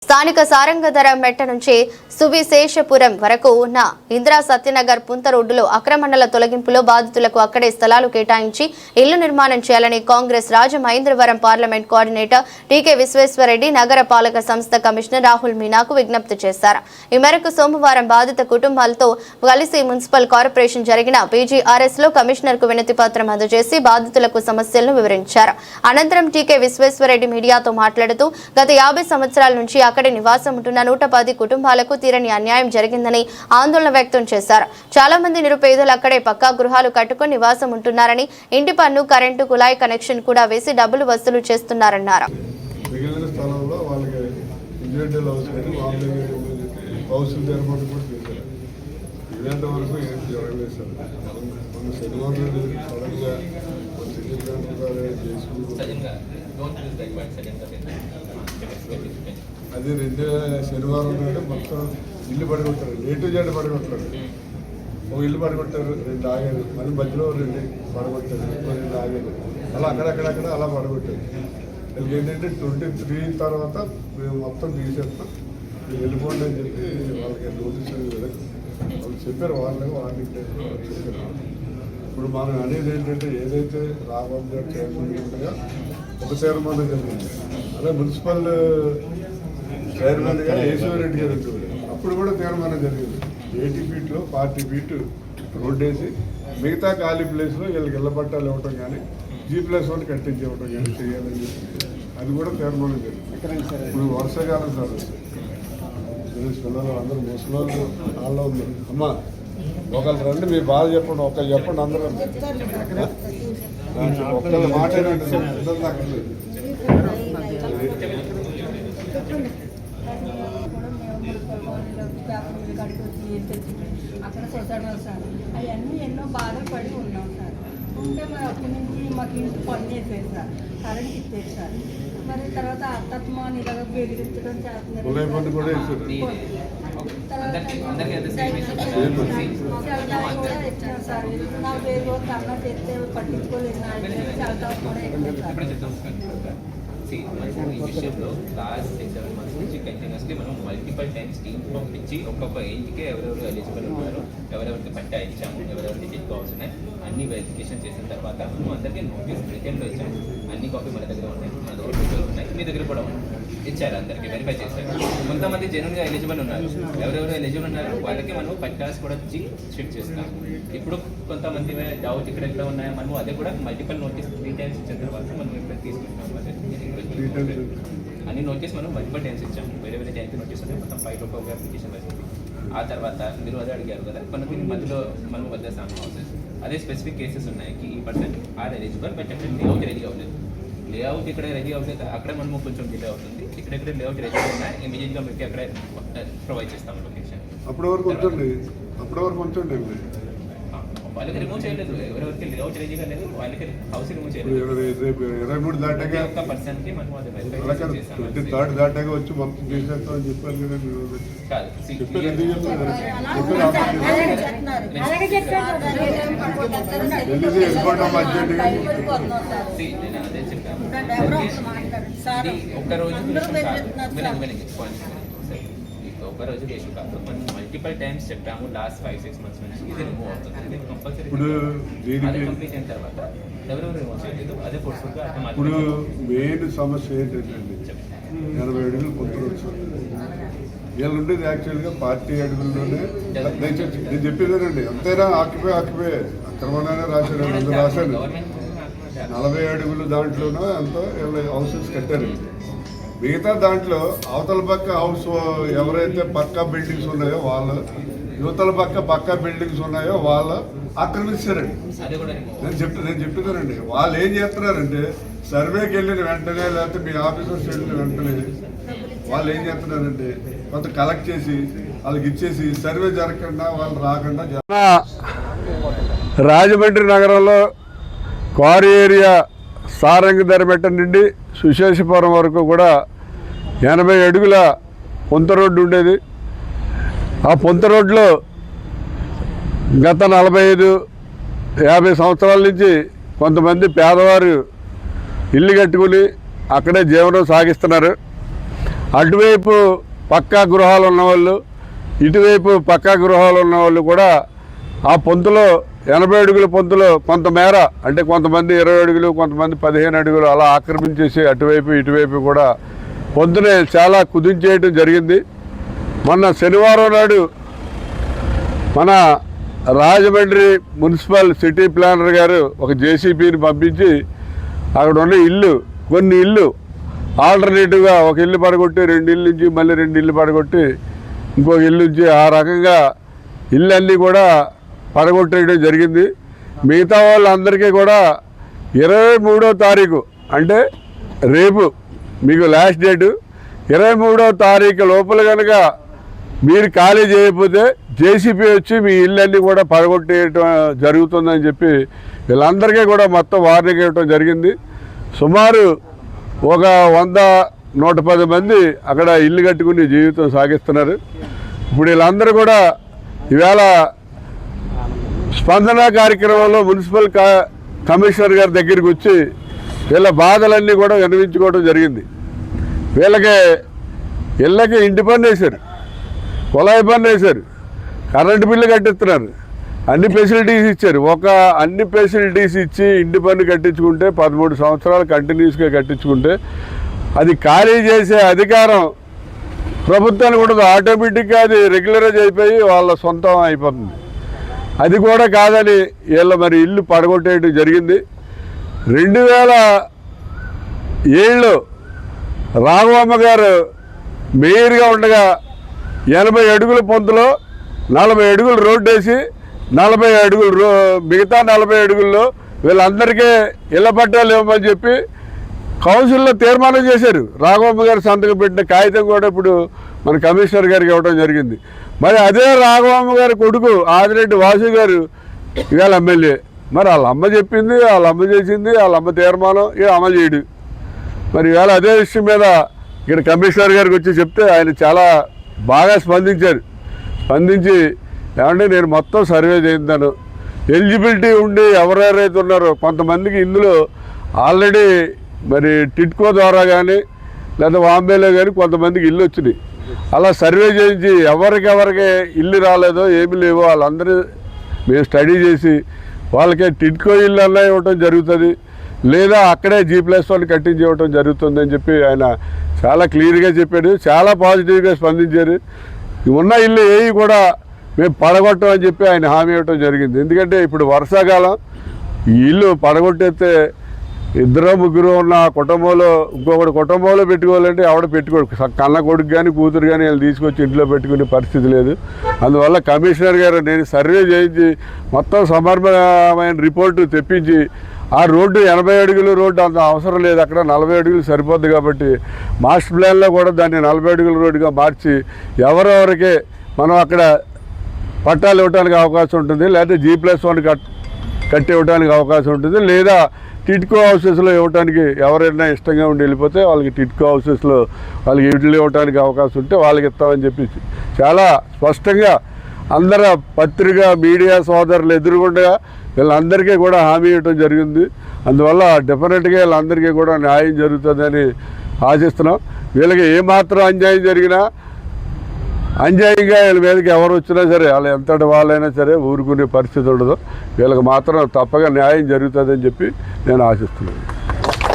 స్థానిక సారంగధర మెట్ట నుంచి సువిశేషపురం వరకు ఉన్న ఇందిరా సత్యనగర్ పుంత రోడ్డులో అక్రమణల తొలగింపులో బాధితులకు అక్కడే స్థలాలు కేటాయించి ఇళ్లు నిర్మాణం చేయాలని కాంగ్రెస్ రాజమహేంద్రవరం పార్లమెంట్ కోఆర్డినేటర్ టీకే విశ్వేశ్వరరెడ్డి నగర పాలక సంస్థ కమిషనర్ రాహుల్ మీనాకు విజ్ఞప్తి చేశారు. ఈ మేరకు సోమవారం బాధిత కుటుంబాలతో కలిసి మున్సిపల్ కార్పొరేషన్ జరిగిన పీజీఆర్ఎస్ లో కమిషనర్ కు వినతి పత్రం అందజేసి బాధితులకు సమస్యలను వివరించారు. అనంతరం టీకే విశ్వేశ్వరరెడ్డి మీడియాతో మాట్లాడుతూ గత 50 సంవత్సరాల నుంచి అక్కడే నివాసం ఉంటున్న 110 కుటుంబాలకు తీరని అన్యాయం జరిగిందని ఆందోళన వ్యక్తం చేశారు. చాలా మంది నిరుపేదలు అక్కడే పక్కా గృహాలు కట్టుకుని నివాసం ఉంటున్నారని, ఇంటి పన్ను, కరెంటు, కుళాయి కనెక్షన్ కూడా వేసి డబ్బులు వసూలు చేస్తున్నారన్నారు. అది 2 శనివారం నాడు మొత్తం ఇల్లు పడిగొట్టారు. A to Z పడిగొట్టారు. ఒక ఇల్లు పడిగొట్టారు, 2 ఆగారు, మళ్ళీ మధ్యలో 2 పడగొట్టారు, 2 ఆగారు, అలా అక్కడక్కడక్కడ అలా పడగొట్టారు. వీళ్ళకి ఏంటంటే 23 తర్వాత మేము మొత్తం తీసేస్తాం, వెళ్ళిపోండి అని చెప్పి వాళ్ళకి నోటీసు వాళ్ళు చెప్పారు. వాళ్ళకి చెప్పారు. ఇప్పుడు మనం అనేది ఏంటంటే ఏదైతే రాబంద్ చైర్మన్గా ఒక చైర్మన్ జరిగింది, అలాగే మున్సిపల్ చైర్మన్గా ఈశ్వరరెడ్డి గారు వచ్చారు. అప్పుడు కూడా తీర్మానం జరిగింది. 80 ఫీట్లో 40 ఫీట్ రోడ్డు వేసి మిగతా ఖాళీ ప్లేస్లో వీళ్ళకి ఇళ్ల పట్టాలు ఇవ్వటం కానీ G+1 కట్టించి ఇవ్వటం కానీ చేయాలని చెప్పి అది కూడా తీర్మానం జరిగింది. ఇప్పుడు వర్షాకాలం సార్ పిల్లలు అందరూ ముసలి వాళ్ళు ఉన్నారు. అమ్మ ఒకళ్ళు రండి, మీ బాధ చెప్పండి, ఒకళ్ళు చెప్పండి, అందరూ ఒక్కళ్ళు మాట్లాడండి. అక్కడ సొసైటీ సార్ అవన్నీ ఎన్నో బాధలు పడి ఉన్నాం సార్. ఉంటే మరి అక్కడి నుంచి మాకు ఇంటి పని చేసేది సార్, కరెంట్ ఇచ్చేది సార్. మరి తర్వాత అత్తత్మాని ఇలాగ బెదిరించడం చేస్తున్నారు. సార్ నా వేరు కన్నా తెస్తే పట్టించుకోలేదు. ఈ విషయంలో లాస్ట్ 6-7 months నుంచి కంటిన్యూస్లీ మనం మల్టిపల్ టైమ్స్ టీమ్ పంపించి ఒక్కొక్క ఇంటికే ఎవరెవరు ఎలిజిబుల్ ఉన్నారో, ఎవరెవరికి పట్టా ఇచ్చాము, ఎవరెవరికి డిజిట్ కాల్స్ ఉన్నాయి, అన్ని వెరిఫికేషన్ చేసిన తర్వాత మనం అందరికీ నోటీస్ రిటర్న్లో ఇచ్చాము. అన్ని కాపీ మన దగ్గర ఉన్నాయి, మన దగ్గర ఉన్నాయి, మీ దగ్గర కూడా ఇచ్చారు. అందరికీ వెరిఫై చేశారు. కొంతమంది జెన్యూన్గా ఎలిజిబుల్ ఉన్నారు, ఎవరెవరు ఎలిజిబుల్ ఉన్నారో వాళ్ళకి మనం పట్టాస్ కూడా ఇచ్చి షిఫ్ట్ చేస్తాం. ఇప్పుడు కొంతమంది డౌట్ ఇక్కడ ఉన్నాయో మనం అదే కూడా మల్టిపల్ నోటీస్ 3 times ఇచ్చిన తర్వాత మనం ఇక్కడ తీసుకుంటాం. అన్ని నోటీస్ మనం మల్టిపల్ టైమ్స్ ఇచ్చాము. వేరే టైంకి నోటీస్ ఉన్నాయి, మొత్తం 5 ఒక అప్లికేషన్ వచ్చింది. ఆ తర్వాత మీరు అదే అడిగారు కదా, కొన్ని మధ్యలో మనం వద్ద సామ్ హౌసెస్ అదే స్పెసిఫిక్ కేసెస్ ఉన్నాయి. ఈ పర్సన్ ఆర్ ఎలిజిబుల్ బట్ అక్కడ లేఅవుట్ రెడీ అవ్వలేదు. లేఅవుట్ ఇక్కడ రెడీ అవ్వలేదు, అక్కడ మనం కొంచెం డిలే అవుతుంది. ఇక్కడెక్కడ లేఅవుట్ రెడీ ఉన్నాయి, ఇమీడియట్గా మీకు అక్కడ ప్రొవైడ్ చేస్తాము లొకేషన్. అప్పటి వరకు ఉంచండి. వాళ్ళకి రిమూవ్ చేయలేదు, ఎవరెవరికి లేఅవుట్ రెడీగా లేదు వాళ్ళకి హౌస్ రిమూవ్ చేయలేదు. 23 దాటాగా ఒక్క పర్సన్కి మనం అది 23 దాటాగా వచ్చి మొత్తం చేసేస్తాం అని చెప్పారు కదా. ఒక్కరోజు కేసు కాదు, మనం మల్టిపల్ టైమ్స్ చెప్పాము. లాస్ట్ 5-6 months నుంచి ఇది రిమూవ్ అవుతుంది. కంపల్సరీ కంప్లీట్ అయిన తర్వాత ఎవరెవరు రిమూవ్ చేయలేదు, అదే ఫోర్స్ఫుల్గా. ఇప్పుడు మెయిన్ సమస్య ఏంటంటే 80 అడుగులు పొందులు వచ్చారు. వీళ్ళు ఉండేది యాక్చువల్గా 40 అడుగుల్లోనే. నేను చెప్పేదేనండి, అంతేనా ఆక్యుపై అక్రమంగానే రాశాడు, అందరూ రాశాడు. 40 అడుగులు దాంట్లోనూ ఎంతో హౌసెస్ కట్టారు. మిగతా దాంట్లో అవతల పక్క హౌస్ ఎవరైతే పక్కా బిల్డింగ్స్ ఉన్నాయో వాళ్ళు, యువతల పక్క బిల్డింగ్స్ ఉన్నాయో వాళ్ళు ఆక్రమిస్తారండి. నేను చెప్తున్నానండి, వాళ్ళు ఏం చేస్తున్నారంటే సర్వేకి వెళ్ళిన వెంటనే, లేకపోతే మీ ఆఫీసర్స్ వెళ్ళిన వెంటనే వాళ్ళు ఏం చేస్తున్నారంటే కొంత కలెక్ట్ చేసి వాళ్ళకి ఇచ్చేసి సర్వే జరగకుండా వాళ్ళు రాకుండా. రాజమండ్రి నగరంలో క్వారీ ఏరియా సారంగధర మెట్ట నుండి సుశేషపురం వరకు కూడా 80 అడుగుల పొంత రోడ్డు ఉండేది. ఆ పొంత రోడ్లో గత 45-50 సంవత్సరాల నుంచి కొంతమంది పేదవారు ఇల్లు కట్టుకుని అక్కడే జీవనం సాగిస్తున్నారు. అటువైపు పక్కా గృహాలు ఉన్నవాళ్ళు, ఇటువైపు పక్కా గృహాలు ఉన్నవాళ్ళు కూడా ఆ పొంతులో 80 అడుగుల పొంతులో కొంతమేర, అంటే కొంతమంది 20 అడుగులు, కొంతమంది 15 అడుగులు అలా ఆక్రమించేసి అటువైపు ఇటువైపు కూడా పొంతునే చాలా కుదించేయటం జరిగింది. మొన్న శనివారం నాడు మన రాజమండ్రి మున్సిపల్ సిటీ ప్లానర్ గారు ఒక జేసీబీని పంపించి అక్కడ ఉన్న కొన్ని ఇల్లు ఆల్టర్నేటివ్గా ఒక ఇల్లు పడగొట్టి 2 ఇల్లు నుంచి మళ్ళీ 2 ఇల్లు పడగొట్టి ఇంకొక ఇల్లు నుంచి ఆ రకంగా ఇళ్ళన్నీ కూడా పడగొట్టేయడం జరిగింది. మిగతా వాళ్ళందరికీ కూడా 23వ తారీఖు, అంటే రేపు మీకు లాస్ట్ డేటు, 23వ తారీఖు లోపల కనుక మీరు ఖాళీ చేయకపోతే జేసీబీ వచ్చి మీ ఇళ్ళన్నీ కూడా పడగొట్టేయటం జరుగుతుందని చెప్పి వీళ్ళందరికీ కూడా మొత్తం వార్నింగ్ ఇవ్వటం జరిగింది. సుమారు ఒక 100-110 మంది అక్కడ ఇల్లు కట్టుకుని జీవితం సాగిస్తున్నారు. ఇప్పుడు వీళ్ళందరూ కూడా ఈవేళ స్పందన కార్యక్రమంలో మున్సిపల్ కమిషనర్ గారి దగ్గరికి వచ్చి వీళ్ళ బాధలన్నీ కూడా విన్నవించుకోవడం జరిగింది. వీళ్ళకి ఇళ్ళకి ఇంటి పన్ను వేశారు, కుళాయి పన్ను వేశారు, కరెంటు బిల్లు కట్టిస్తున్నారు, అన్ని ఫెసిలిటీస్ ఇచ్చారు. అన్ని ఫెసిలిటీస్ ఇచ్చి ఇంటి పన్ను కట్టించుకుంటే 13 సంవత్సరాలు కంటిన్యూస్గా కట్టించుకుంటే అది ఖాళీ చేసే అధికారం ప్రభుత్వానికి ఉండదు. ఆటోమేటిక్గా అది రెగ్యులరైజ్ అయిపోయి వాళ్ళ సొంతం అయిపోతుంది. అది కూడా కాదని వీళ్ళ మరి ఇల్లు పడగొట్టేయడం జరిగింది. 2007లో రాఘవమ్మ గారు మేయర్గా ఉండగా 80 అడుగుల పొంతులో 40 అడుగులు రోడ్డు వేసి 40 అడుగులు మిగతా 40 అడుగుల్లో వీళ్ళందరికీ ఇళ్ల పట్టాలు ఇవ్వమని చెప్పి కౌన్సిల్లో తీర్మానం చేశారు. రాఘవమ్మ గారు సంతకం పెట్టిన కాగితం కూడా ఇప్పుడు మన కమిషనర్ గారికి ఇవ్వడం జరిగింది. మరి అదే రాఘవమ్మ గారి కొడుకు ఆదిరెడ్డి వాసు గారు ఇవాళ ఎమ్మెల్యే. మరి వాళ్ళ అమ్మ చెప్పింది, వాళ్ళ అమ్మ చేసింది, వాళ్ళ అమ్మ తీర్మానం అమలు చేయడు. మరి ఇవాళ అదే విషయం మీద ఇక్కడ కమిషనర్ గారికి వచ్చి చెప్తే ఆయన చాలా బాగా స్పందించి ఏమంటే నేను మొత్తం సర్వే చేయించాను, ఎలిజిబిలిటీ ఉండి ఎవరెవరైతే ఉన్నారో కొంతమందికి ఇందులో ఆల్రెడీ మరి టిట్కో ద్వారా కానీ లేదా బాంబేలో కానీ కొంతమందికి ఇల్లు వచ్చినాయి. అలా సర్వే చేయించి ఎవరికెవరికి ఇల్లు రాలేదో ఏమి లేవో వాళ్ళందరూ మేము స్టడీ చేసి వాళ్ళకి టిట్కో ఇల్లు అన్నా ఇవ్వటం జరుగుతుంది, లేదా అక్కడే G+1 కట్టించి ఇవ్వటం జరుగుతుందని చెప్పి ఆయన చాలా క్లియర్గా చెప్పాడు. చాలా పాజిటివ్గా స్పందించారు. ఉన్న ఇల్లు ఏవి కూడా మేము పడగొట్టమని చెప్పి ఆయన హామీ ఇవ్వటం జరిగింది. ఎందుకంటే ఇప్పుడు వర్షాకాలం ఈ ఇల్లు పడగొట్టేస్తే 2-3 ఉన్న కుటుంబంలో ఇంకొకటి కుటుంబంలో పెట్టుకోవాలంటే ఆవిడ పెట్టుకోడు. కన్న కొడుకు కానీ కూతురు కానీ వీళ్ళు తీసుకొచ్చి ఇంట్లో పెట్టుకునే పరిస్థితి లేదు. అందువల్ల కమిషనర్ గారు నేను సర్వే చేయించి మొత్తం సమర్పమైన రిపోర్టు తెప్పించి ఆ రోడ్డు 80 అడుగుల రోడ్డు అంత అవసరం లేదు, అక్కడ 40 అడుగులు సరిపోద్ది కాబట్టి మాస్టర్ ప్లాన్లో కూడా దాన్ని 40 అడుగుల రోడ్డుగా మార్చి ఎవరెవరికి మనం అక్కడ పట్టాలు ఇవ్వడానికి అవకాశం ఉంటుంది, లేదా G+1 కట్టి ఇవ్వడానికి అవకాశం ఉంటుంది, లేదా టిట్కో హౌసెస్లో ఇవ్వడానికి ఎవరైనా ఇష్టంగా ఉండి వెళ్ళిపోతే వాళ్ళకి టిట్కో హౌసెస్లో వాళ్ళకి ఇల్లు ఇవ్వడానికి అవకాశం ఉంటే వాళ్ళకి ఇస్తామని చెప్పి చాలా స్పష్టంగా అందరూ పత్రిక మీడియా సోదరులు ఎదురుగుండా వీళ్ళందరికీ కూడా హామీ ఇవ్వడం జరిగింది. అందువల్ల డెఫినెట్గా వీళ్ళందరికీ కూడా న్యాయం జరుగుతుందని ఆశిస్తున్నాం. వీళ్ళకి ఏమాత్రం అన్యాయం జరిగినా అన్యాయంగా వీళ్ళ మీదకి ఎవరు వచ్చినా సరే వాళ్ళు ఎంతటి వాళ్ళైనా సరే ఊరుకునే పరిస్థితి ఉండదు. వీళ్ళకి మాత్రం తప్పగా న్యాయం జరుగుతుందని చెప్పి నేను ఆశిస్తున్నాను.